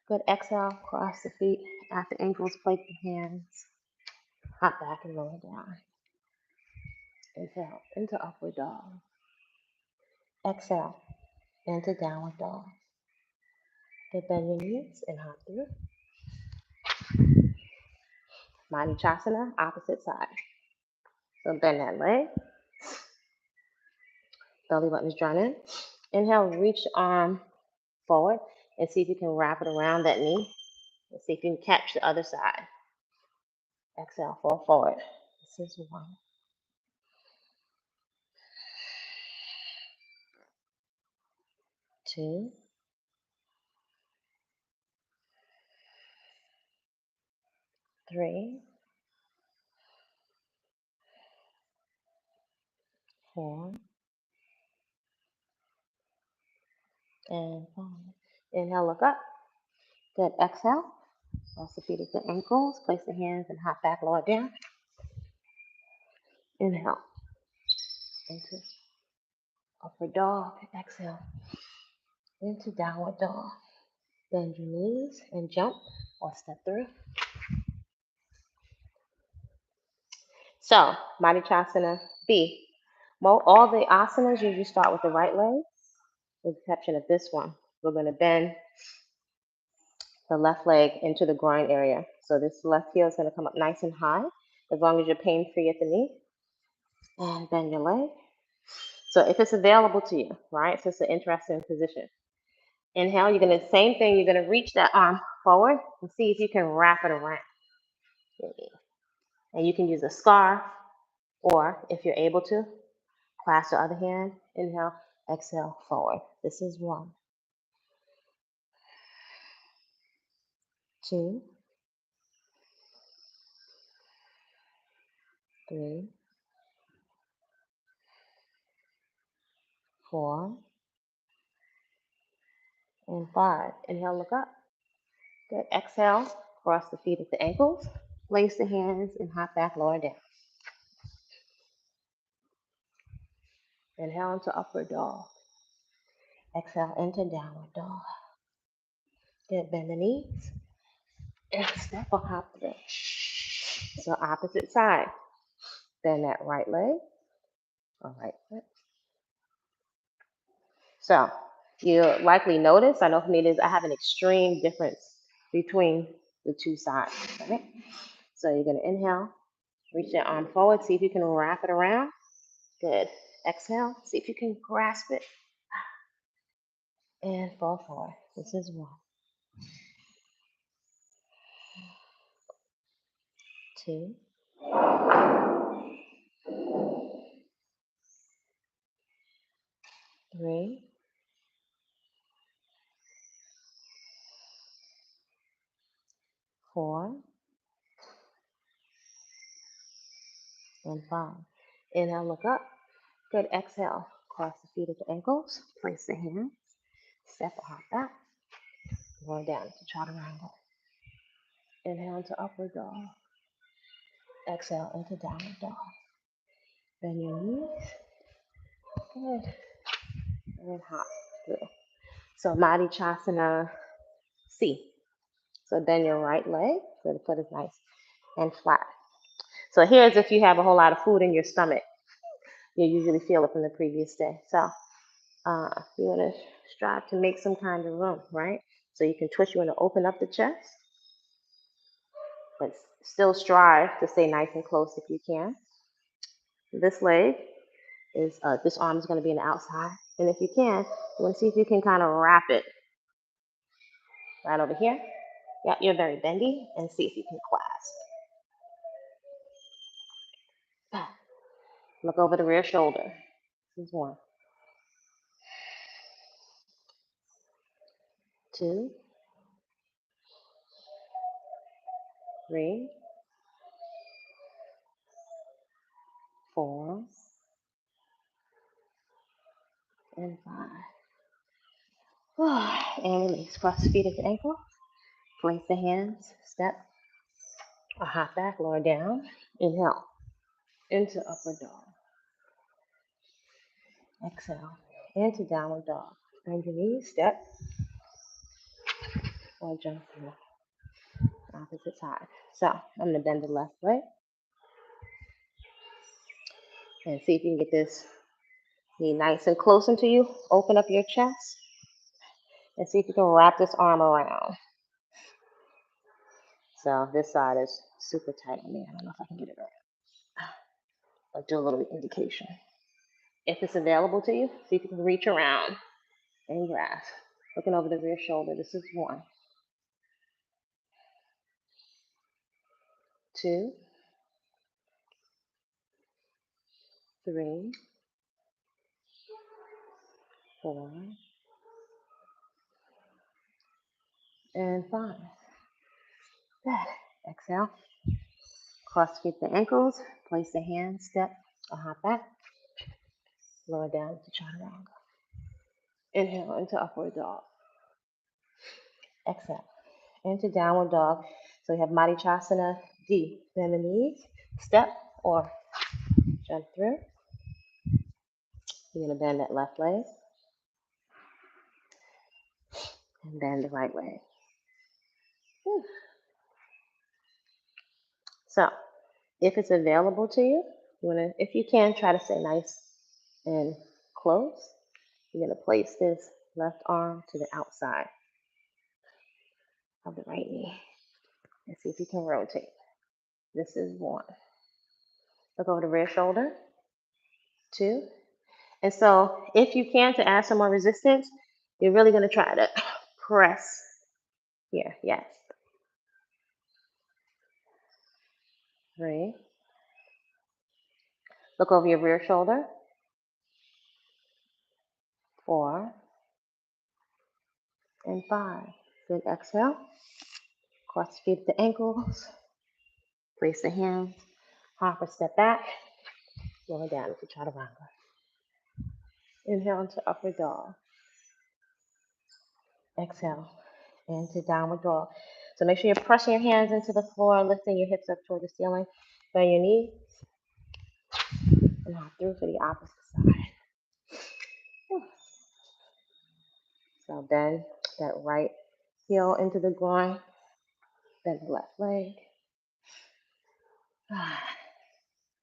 Speaker 1: Good. Exhale, cross the feet at the ankles, place the hands, hop back and lower down. Inhale into upward dog. Exhale into downward dog. Good. Bend your knees and hop through. Bodhicasana, opposite side. So bend that leg. Belly button is drawn in. Inhale, reach the arm forward and see if you can wrap it around that knee. And see if you can catch the other side. Exhale, fall forward. This is 1. 2. 3. 4. And 5. Inhale, look up. Good. Exhale. Cross the feet at the ankles. Place the hands and hop back, lower down. Inhale. Into upward dog. Exhale. Into downward dog. Bend your knees and jump or step through. So, Bodhicasana B. All the asanas usually start with the right leg, with the exception of this one. We're going to bend the left leg into the groin area. So this left heel is going to come up nice and high, as long as you're pain-free at the knee. And bend your leg. So if it's available to you, right? So it's an interesting position. Inhale, you're going to, same thing, you're going to reach that arm forward and see if you can wrap it around your knee. And you can use a scarf, or if you're able to, clasp the other hand. Inhale, exhale, forward. This is 1. 2. 3. 4. And 5. Inhale, look up. Good. Exhale, cross the feet at the ankles. Place the hands and hop back, lower down. Inhale into upward dog. Exhale into downward dog. Good. Bend the knees and step or hop through. So opposite side. Bend that right leg or right foot. So you'll likely notice, I know for me it is, I have an extreme difference between the two sides, right? So you're going to inhale, reach that arm forward, see if you can wrap it around. Good. Exhale, see if you can grasp it. And fall forward. This is 1. 2. 3. 4. And 5. Inhale, look up. Good. Exhale. Cross the feet at the ankles. Place the hands. Step or hop back. Roll down to chaturanga. Inhale into upward dog. Exhale into downward dog. Bend your knees. Good. And hop through. So Bodhicasana C. So bend your right leg so the foot is nice and flat. So here's if you have a whole lot of food in your stomach. You usually feel it from the previous day. So you want to strive to make some kind of room, right? So you can twist, you want to open up the chest, but still strive to stay nice and close if you can. This leg is, this arm is going to be on the outside. And if you can, you want to see if you can kind of wrap it right over here. Yeah, you're very bendy, and see if you can clasp. Look over the rear shoulder. This is 1. 2. 3. 4. And 5. And release. Cross the feet at the ankle. Place the hands. Step. Or hop back. Lower down. Inhale. Into upward dog. Exhale. Into downward dog. Bend your knees, step, or jump through opposite side. So I'm going to bend the left leg and see if you can get this knee nice and close into you. Open up your chest and see if you can wrap this arm around. So this side is super tight on me. I don't know if I can get it right. I'll do a little indication. If it's available to you, see if you can reach around and grasp. Looking over the rear shoulder. This is 1, 2, 3, 4, and 5. Good. Exhale. Cross feet the ankles. Place the hands, step, or hop back. Lower down to chaturanga. Inhale into upward dog. Exhale into downward dog. So we have Madhyachasana D. Bend the knees, step, or jump through. You're going to bend that left leg and bend the right leg. Whew. So if it's available to you, if you can, try to stay nice and close. You're going to place this left arm to the outside of the right knee and see if you can rotate. This is 1. Look over the rear shoulder. 2. And so if you can, to add some more resistance, you're really going to try to press here. Yes. 3. Look over your rear shoulder. 4. And 5. Good. Exhale. Cross the feet at the ankles. Place the hands. Hop or step back. Lower down into chaturanga. Inhale into upward dog. Exhale into downward dog. So make sure you're pressing your hands into the floor, lifting your hips up toward the ceiling. Bend your knees. And hop through for the opposite side. So bend that right heel into the groin. Bend the left leg.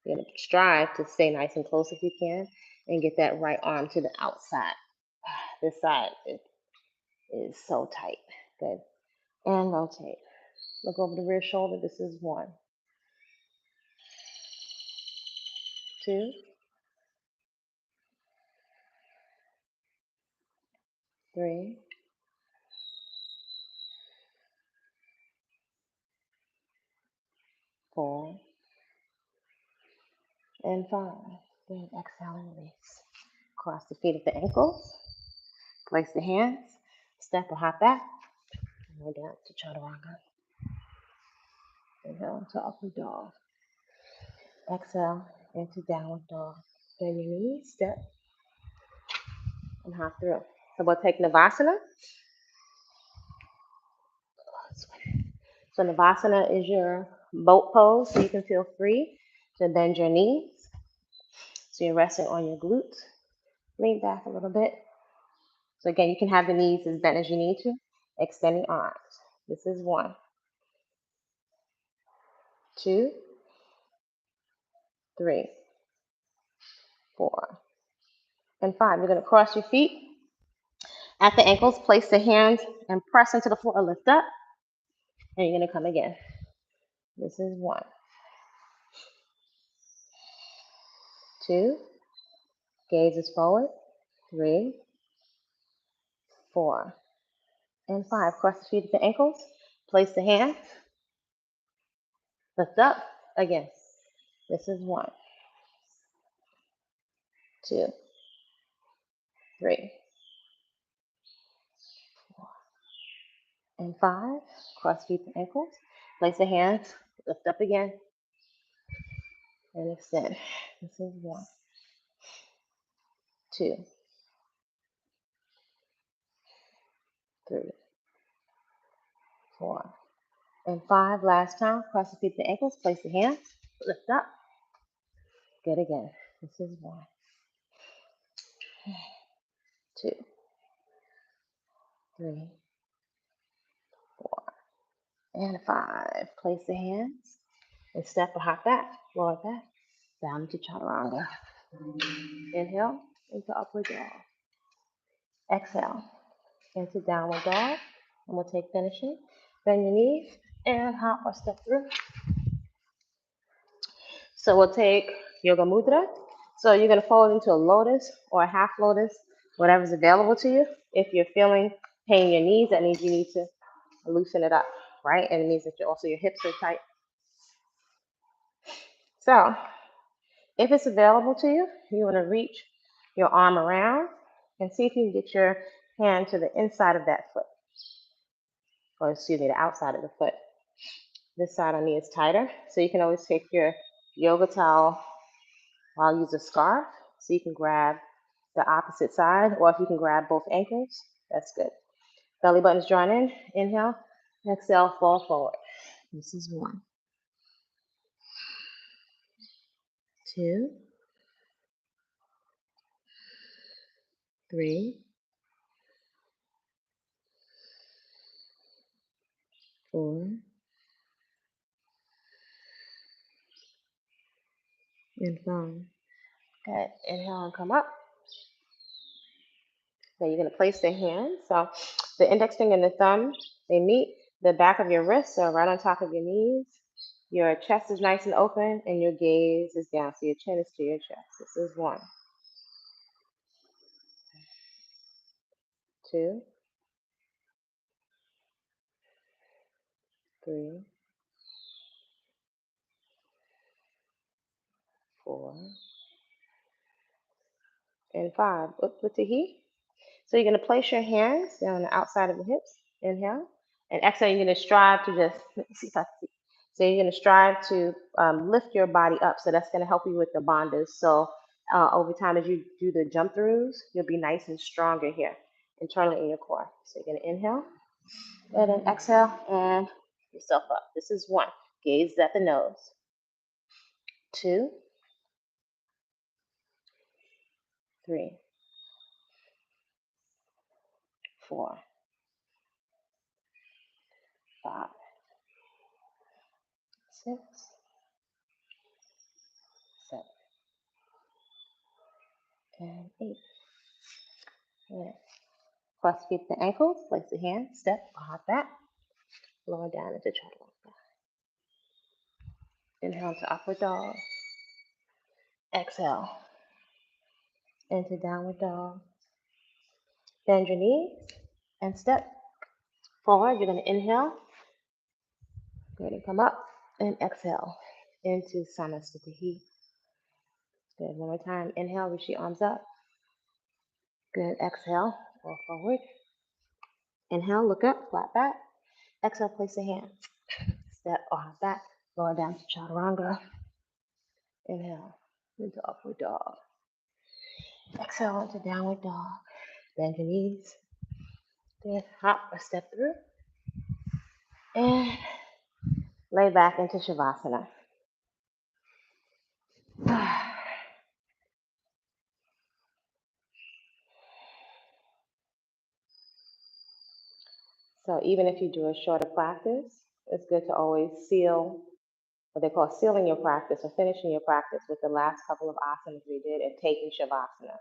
Speaker 1: You're going to strive to stay nice and close if you can and get that right arm to the outside. This side is so tight. Good. And rotate. Look over the rear shoulder. This is 1, 2, 3, 4, and 5. Then exhale and release. Cross the feet at the ankles. Place the hands. Step or hop back. And go down to chaturanga. Inhale into upward dog. Exhale into downward dog. Bend your knees, step, and hop through. So we'll take Navasana. So Navasana is your boat pose, so you can feel free to bend your knees. So you're resting on your glutes. Lean back a little bit. So again, you can have the knees as bent as you need to. Extend the arms. This is 1, 2, 3, 4, and 5. You're going to cross your feet at the ankles. Place the hands and press into the floor. Lift up. And you're going to come again. This is 1, 2, gaze is forward, 3, 4, and 5. Cross the feet at the ankles. Place the hands. Lift up. Again. This is 1, 2, 3, 4, and 5. Cross feet and ankles. Place the hands. Lift up again. And extend. This is 1, 2, 3, 4, and 5. Last time. Cross the feet and ankles. Place the hands. Lift up. Good again. This is 1, 2, 3, 4, and 5. Place the hands and step or hop back, lower back, down into chaturanga. Inhale into upward dog. Exhale into downward dog. And we'll take finishing. Bend your knees and hop or step through. So we'll take Yoga Mudra. So you're going to fold into a lotus or a half lotus, whatever's available to you. If you're feeling pain in your knees, that means you need to loosen it up, right? And it means that your hips are tight. So if it's available to you, you want to reach your arm around and see if you can get your hand to the inside of that foot, or excuse me, the outside of the foot. This side on me is tighter, so you can always take your yoga towel, or I'll use a scarf, so you can grab the opposite side, or if you can grab both ankles, that's good. Belly button's drawn in, inhale, exhale, fall forward. This is 1, 2, 3, 4, and 5. Good. Inhale and come up. Now you're going to place the hands. So the index finger and the thumb, they meet. The back of your wrists are right on top of your knees. Your chest is nice and open, and your gaze is down. So your chin is to your chest. This is 1, 2, 3, 4, and 5. Up with the heat. So you're going to place your hands down the outside of the hips. Inhale. And exhale, you're going to strive to just, let me see if I can see. So you're going to strive to lift your body up. So that's going to help you with the bandhas. So over time, as you do the jump throughs, you'll be nice and stronger here, internally in your core. So you're going to inhale, and then exhale, and yourself up. This is 1. Gaze at the nose. 2, 3, 4, 5, 6, 7, and 8. Yeah. Cross feet the ankles, place the hands, step, hop back, lower down into chaturanga. Inhale to upward dog. Exhale into downward dog. Bend your knees and step forward. You're going to inhale. Go ahead and come up and exhale into Samasthiti. Good. One more time. Inhale, reach your arms up. Good. Exhale, roll forward. Inhale, look up, flat back. Exhale, place the hands. Step or hop back, lower down to chaturanga. Inhale into upward dog. Exhale into downward dog. Bend your knees. Then hop or step through. And lay back into Shavasana. So even if you do a shorter practice, it's good to always seal what they call sealing your practice or finishing your practice with the last couple of asanas we did and taking Shavasana.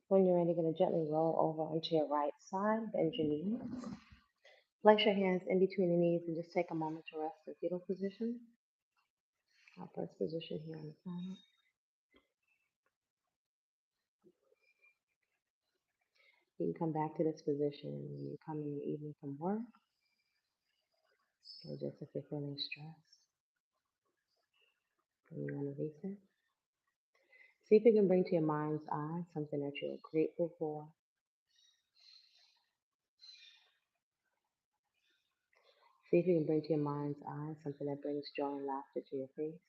Speaker 1: When you're ready, you're going to gently roll over onto your right side, bend your knees. Place your hands in between the knees and just take a moment to rest in fetal position. Our first position here on the planet. You can come back to this position when you come in the evening from work, or just if you're feeling stressed and you want to reset. See if you can bring to your mind's eye something that you're grateful for. See if you can bring to your mind's eye something that brings joy and laughter to your face.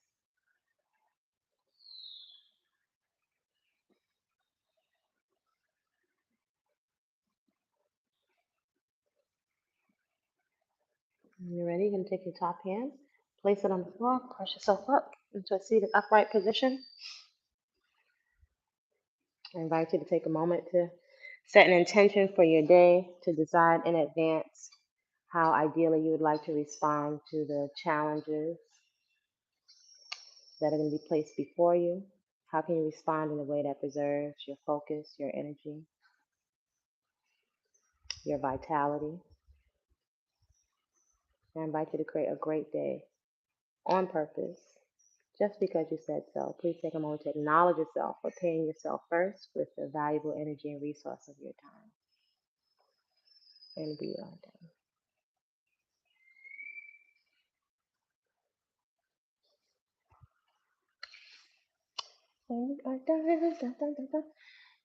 Speaker 1: When you're ready, you're going to take your top hand, place it on the floor, press yourself up into a seated upright position. I invite you to take a moment to set an intention for your day, to decide in advance how ideally you would like to respond to the challenges that are going to be placed before you. How can you respond in a way that preserves your focus, your energy, your vitality? I invite you to create a great day on purpose, just because you said so. Please take a moment to acknowledge yourself for paying yourself first with the valuable energy and resource of your time. And be on time.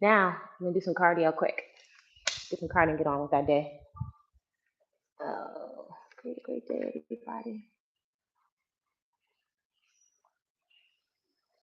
Speaker 1: Now, I'm going to do some cardio quick. Do some cardio and get on with that day. Oh, great day, everybody.